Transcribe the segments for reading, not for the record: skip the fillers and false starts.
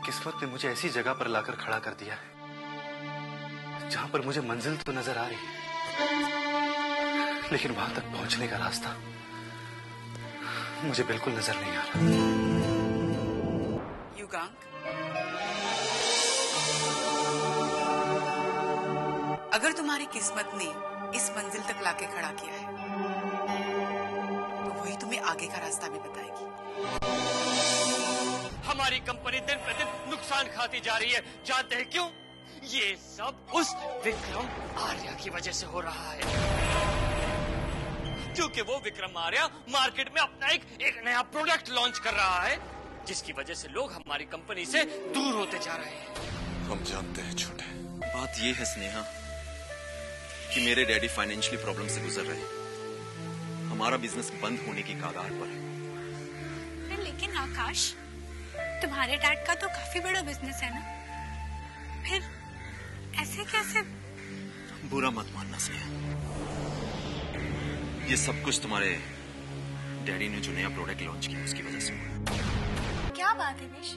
किस्मत ने मुझे ऐसी जगह पर लाकर खड़ा कर दिया है जहां पर मुझे मंजिल तो नजर आ रही है, लेकिन वहां तक पहुंचने का रास्ता मुझे बिल्कुल नजर नहीं आ रहा। युगांक, अगर तुम्हारी किस्मत ने इस मंजिल तक लाके खड़ा किया है तो वही तुम्हें आगे का रास्ता भी बताएगी। हमारी कंपनी दिन प्रतिदिन नुकसान खाती जा रही है। जानते हैं क्यों? ये सब उस विक्रम आर्या की वजह से हो रहा है, क्योंकि वो विक्रम आर्या मार्केट में अपना एक नया प्रोडक्ट लॉन्च कर रहा है, जिसकी वजह से लोग हमारी कंपनी से दूर होते जा रहे हैं। हम जानते हैं छोटे। बात ये है स्नेहा कि मेरे डैडी फाइनेंशियली प्रॉब्लम से गुजर रहे हैं। हमारा बिजनेस बंद होने की कगार पर है। लेकिन आकाश, तुम्हारे डैड का तो काफी बड़ा बिजनेस है ना, फिर ऐसे कैसे? बुरा मत मानना स्नेहा, ये सब कुछ तुम्हारे डैडी ने जो नया प्रोडक्ट लॉन्च किया उसकी वजह से हुआ। क्या बात है विश,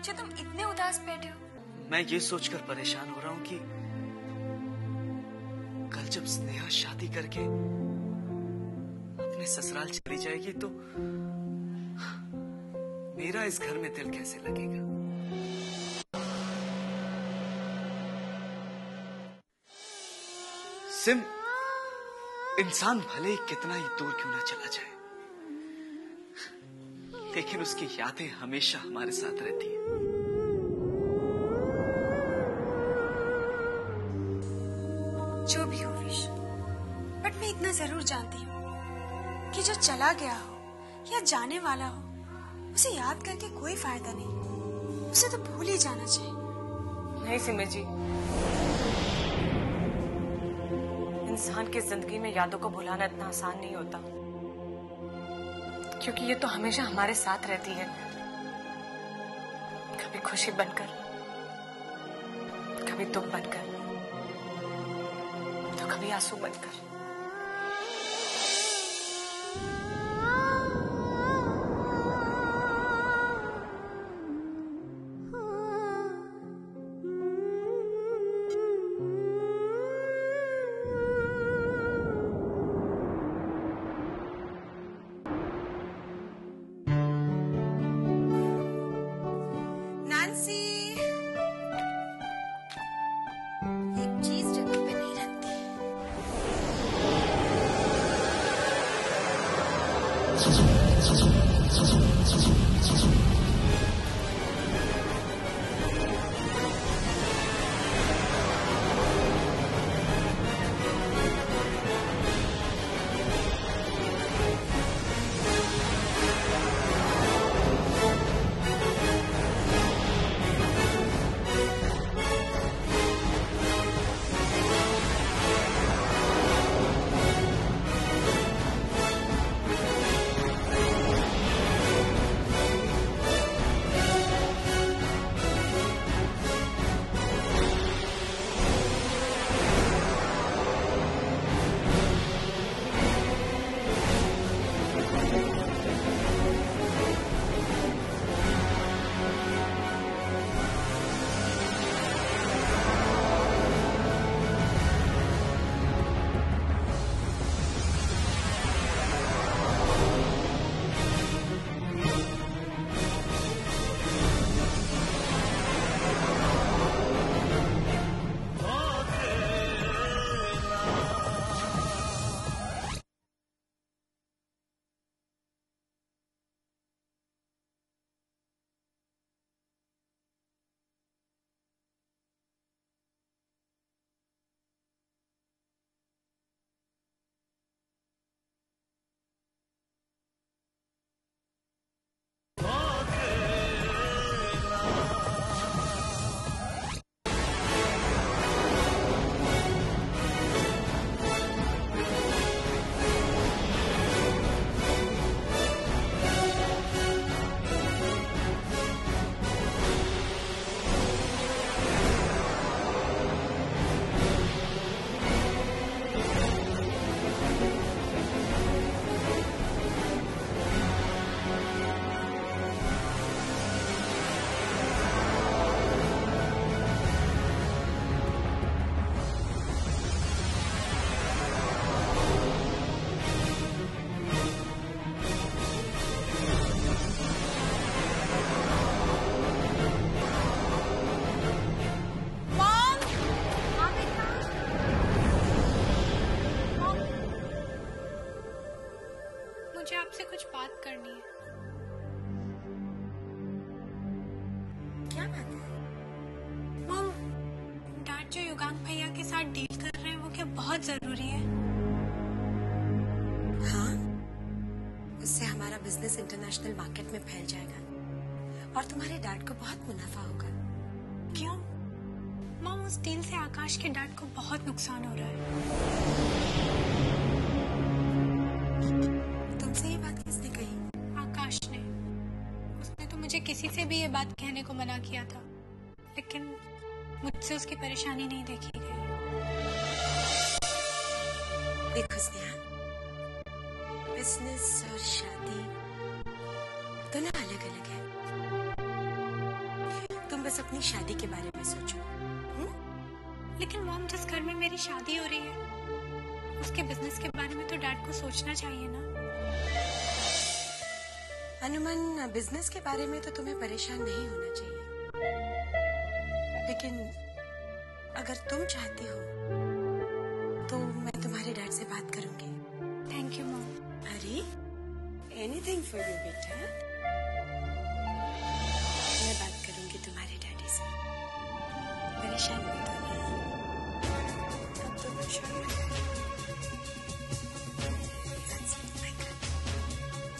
जो तुम इतने उदास बैठे हो? मैं ये सोचकर परेशान हो रहा हूँ कि कल जब स्नेहा शादी करके अपने ससुराल चली जाएगी तो मेरा इस घर में दिल कैसे लगेगा। सिम, इंसान भले ही कितना ही दूर क्यों ना चला जाए, लेकिन उसकी यादें हमेशा हमारे साथ रहती हैं। जो भी हो विश, बट मैं इतना जरूर जानती हूँ कि जो चला गया हो या जाने वाला हो, उसे याद करके कोई फायदा नहीं, उसे तो भूल ही जाना चाहिए। नहीं सिमर जी, इंसान की जिंदगी में यादों को भुलाना इतना आसान नहीं होता, क्योंकि ये तो हमेशा हमारे साथ रहती है, कभी खुशी बनकर, कभी दुख बनकर, तो कभी आंसू बनकर। एक चीज जगह पे नहीं रखती। मुझे आपसे कुछ बात करनी है। क्या बात है? मॉम, डैड जो युगांग भैया के साथ डील कर रहे हैं वो क्या बहुत जरूरी है? हाँ, उससे हमारा बिजनेस इंटरनेशनल मार्केट में फैल जाएगा और तुम्हारे डैड को बहुत मुनाफा होगा। क्यों? मॉम, उस डील से आकाश के डैड को बहुत नुकसान हो रहा है। तुमसे ये बात किसने कही? आकाश ने। उसने तो मुझे किसी से भी ये बात कहने को मना किया था, लेकिन मुझसे उसकी परेशानी नहीं देखी गई। देखो स्नेहा, बिजनेस और शादी दोनों अलग अलग है। तुम बस अपनी शादी के बारे में सोचो। लेकिन मॉम, जिस घर में मेरी शादी हो रही है उसके बिजनेस के बारे में तो डैड को सोचना चाहिए ना। अनुमन, बिजनेस के बारे में तो तुम्हें परेशान नहीं होना चाहिए, लेकिन अगर तुम चाहती हो तो मैं तुम्हारे डैड से बात करूंगी। Thank you mom. अरे, एनीथिंग फॉर यू बेटा। मैं बात करूंगी तुम्हारे डैडी से। परेशान मत होना। अब तो परेशान मत होना।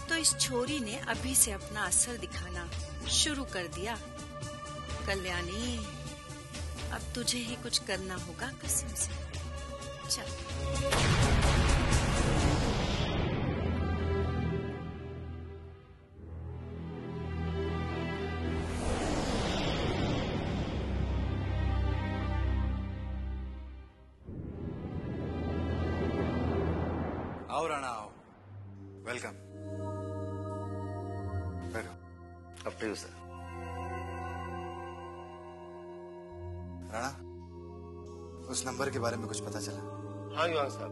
तो इस छोरी ने अभी से अपना असर दिखाना शुरू कर दिया। कल्याणी, अब तुझे ही कुछ करना होगा कसम से। चल। आओ राणा, आओ। वेलकम। बैठो। अब टू यू सर। राणा, उस नंबर के बारे में कुछ पता चला? हाँ युवांग साहब,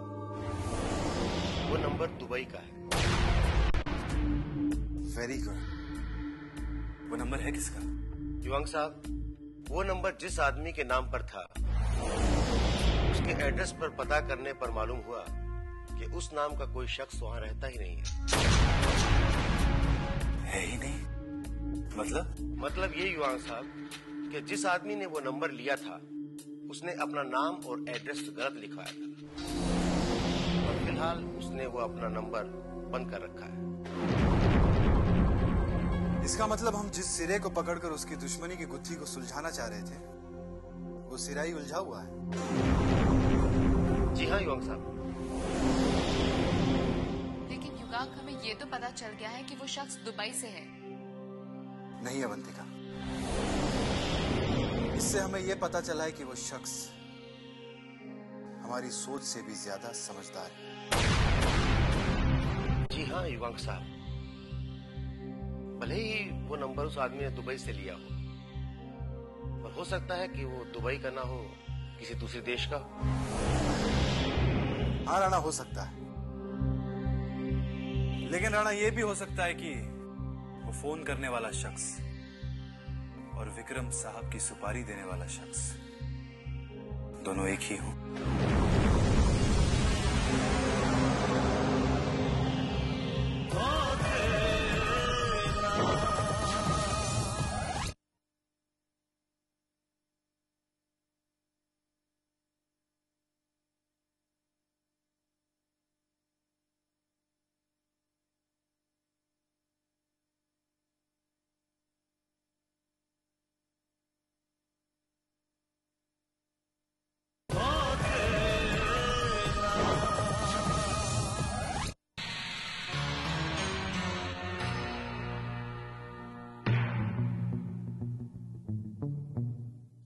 वो नंबर दुबई का है। Very good. वो नंबर है किसका? युवांग साहब, वो नंबर जिस आदमी के नाम पर था उसके एड्रेस पर पता करने पर मालूम हुआ कि उस नाम का कोई शख्स वहां रहता ही नहीं है। है ही नहीं। मतलब ये युवांग साहब कि जिस आदमी ने वो नंबर लिया था उसने अपना नाम और एड्रेस गलत लिखवाया था और फिलहाल उसने वो अपना नंबर बंद कर रखा है। इसका मतलब हम जिस सिरे को पकड़कर उसकी दुश्मनी की गुत्थी को सुलझाना चाह रहे थे वो सिरा ही उलझा हुआ है। जी हाँ युवांग साहब। लेकिन युगांक, हमें ये तो पता चल गया है कि वो शख्स दुबई से है। नहीं अवंतिका, इससे हमें यह पता चला है कि वो शख्स हमारी सोच से भी ज्यादा समझदार है। जी हाँ युवांक साहब, भले ही वो नंबर उस आदमी ने दुबई से लिया हो, पर हो सकता है कि वो दुबई का ना हो, किसी दूसरे देश का। हाँ राणा, हो सकता है, लेकिन राणा ये भी हो सकता है कि वो फोन करने वाला शख्स और विक्रम साहब की सुपारी देने वाला शख्स दोनों एक ही हों।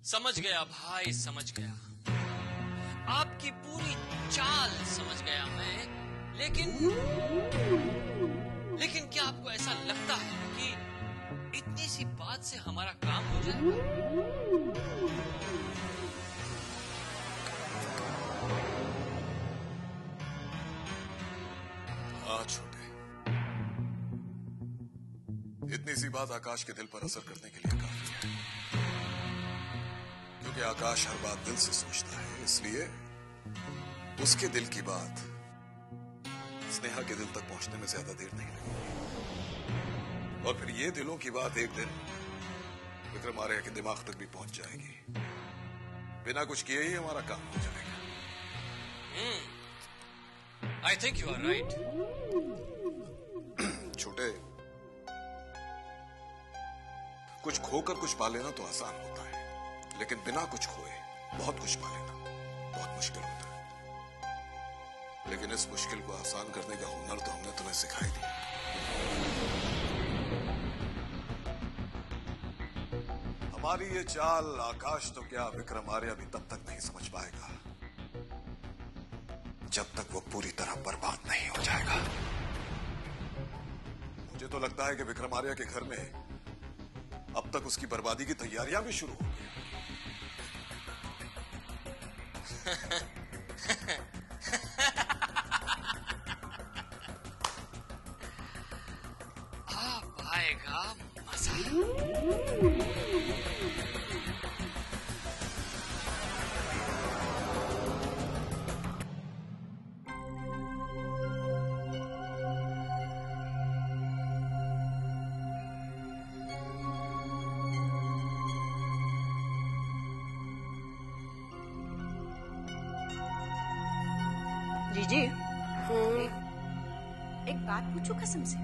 समझ गया भाई, समझ गया। आपकी पूरी चाल समझ गया मैं। लेकिन क्या आपको ऐसा लगता है कि इतनी सी बात से हमारा काम हो जाएगा? हाँ छोटे, इतनी सी बात आकाश के दिल पर असर करने के लिए काफी है, क्योंकि आकाश हर बात दिल से सोचता है, इसलिए उसके दिल की बात स्नेहा के दिल तक पहुंचने में ज्यादा देर नहीं लगेगी। और फिर ये दिलों की बात एक दिन विक्रम आर्या के दिमाग तक भी पहुंच जाएगी। बिना कुछ किए ही हमारा काम हो जाएगा। I think you are right. छोटे, कुछ खोकर कुछ पा लेना तो आसान होता है, लेकिन बिना कुछ खोए बहुत कुछ पा लेना बहुत मुश्किल होता है। लेकिन इस मुश्किल को आसान करने का हुनर तो हमने तुम्हें सिखाई दिया। हमारी ये चाल आकाश तो क्या विक्रम आर्या भी तब तक नहीं समझ पाएगा जब तक वो पूरी तरह बर्बाद नहीं हो जाएगा। मुझे तो लगता है कि विक्रम आर्या के घर में अब तक उसकी बर्बादी की तैयारियां भी शुरू हो गई। अब आएगा मजा। जीजी, एक बात पूछूं कसम से?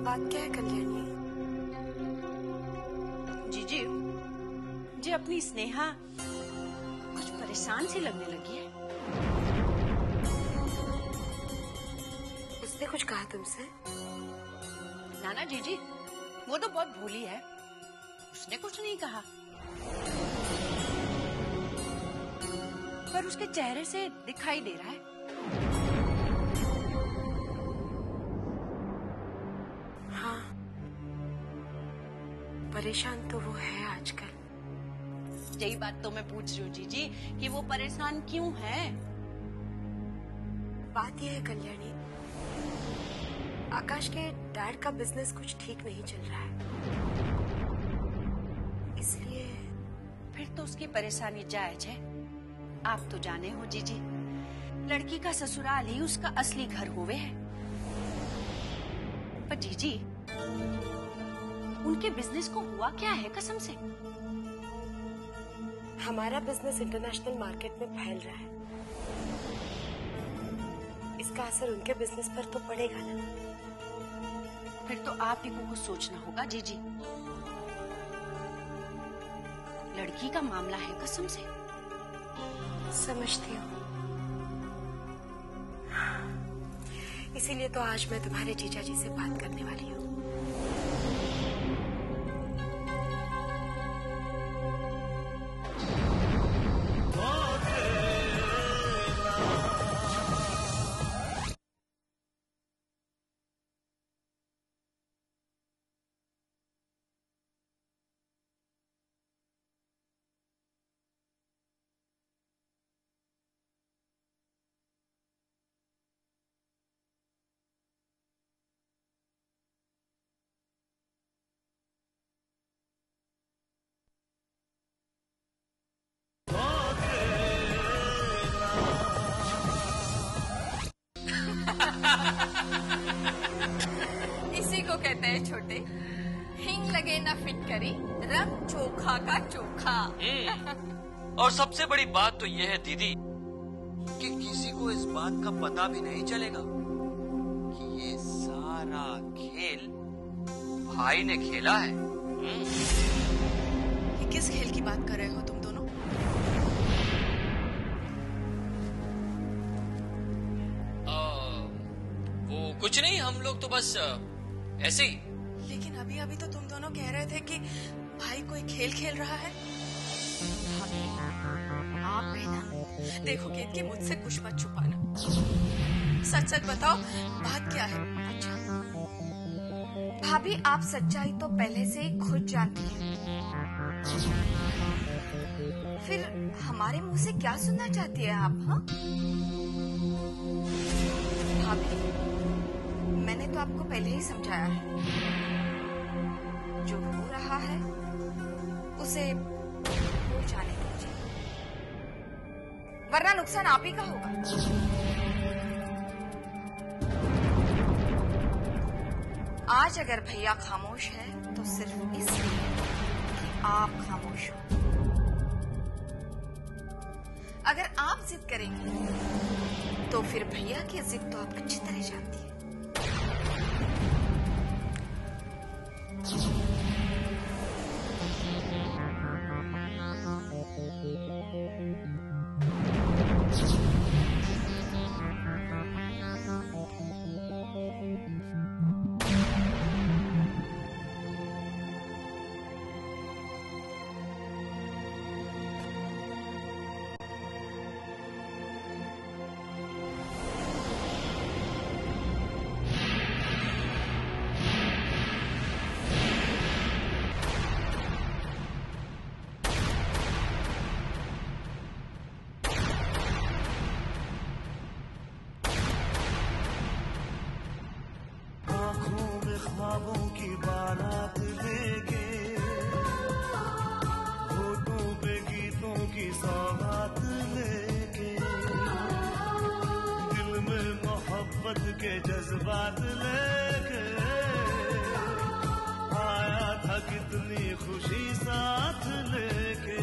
बात क्या है कल्याणी? जीजी, जी अपनी स्नेहा कुछ परेशान सी लगने लगी है। उसने कुछ कहा तुमसे? नाना जीजी, वो तो बहुत भोली है, उसने कुछ नहीं कहा, पर उसके चेहरे से दिखाई दे रहा है। हाँ, परेशान तो वो है आजकल। यही बात तो मैं पूछ रही हूँ जीजी कि वो परेशान क्यों है? बात यह है कल्याणी, आकाश के डैड का बिजनेस कुछ ठीक नहीं चल रहा है, इसलिए। फिर तो उसकी परेशानी जायज है। आप तो जाने हो जीजी, लड़की का ससुराल ही उसका असली घर हुए है। पर जीजी, उनके बिजनेस को हुआ क्या है कसम से? हमारा बिजनेस इंटरनेशनल मार्केट में फैल रहा है, इसका असर उनके बिजनेस पर तो पड़ेगा ना। फिर तो आप ही को कुछ सोचना होगा जीजी। लड़की का मामला है कसम से। समझती हूँ, इसीलिए तो आज मैं तुम्हारे जीजा जी से बात करने वाली हूँ। इसी को कहते हैं छोटे, हिंग लगे ना फिटकरी, रंग चोखा का चोखा। और सबसे बड़ी बात तो यह है दीदी कि किसी को इस बात का पता भी नहीं चलेगा कि ये सारा खेल भाई ने खेला है। ये किस खेल की बात कर रहे हो तुम दोनों? वो कुछ नहीं, हम लोग तो बस ऐसे ही। लेकिन अभी अभी तो तुम दोनों कह रहे थे कि भाई कोई खेल खेल रहा है। आप भी ना। देखो केतकी, मुझसे कुछ मत छुपाना, सच सच बताओ बात क्या है। अच्छा भाभी, आप सच्चाई तो पहले से ही खुद जानती हैं, फिर हमारे मुंह से क्या सुनना चाहती है आप? हाँ भाभी, मैंने तो आपको पहले ही समझाया है, जो हो रहा है उसे हो जाने दीजिए, वरना नुकसान आप ही का होगा। आज अगर भैया खामोश है तो सिर्फ इसलिए कि आप खामोश हो। अगर आप जिद करेंगे तो फिर भैया की जिद तो आप अच्छी तरह जानती है। ख्वाबों की बारात लेके, होठों पे गीतों की सौगात लेके, दिल में मोहब्बत के जज्बात लेके, आया था कितनी खुशी साथ लेके।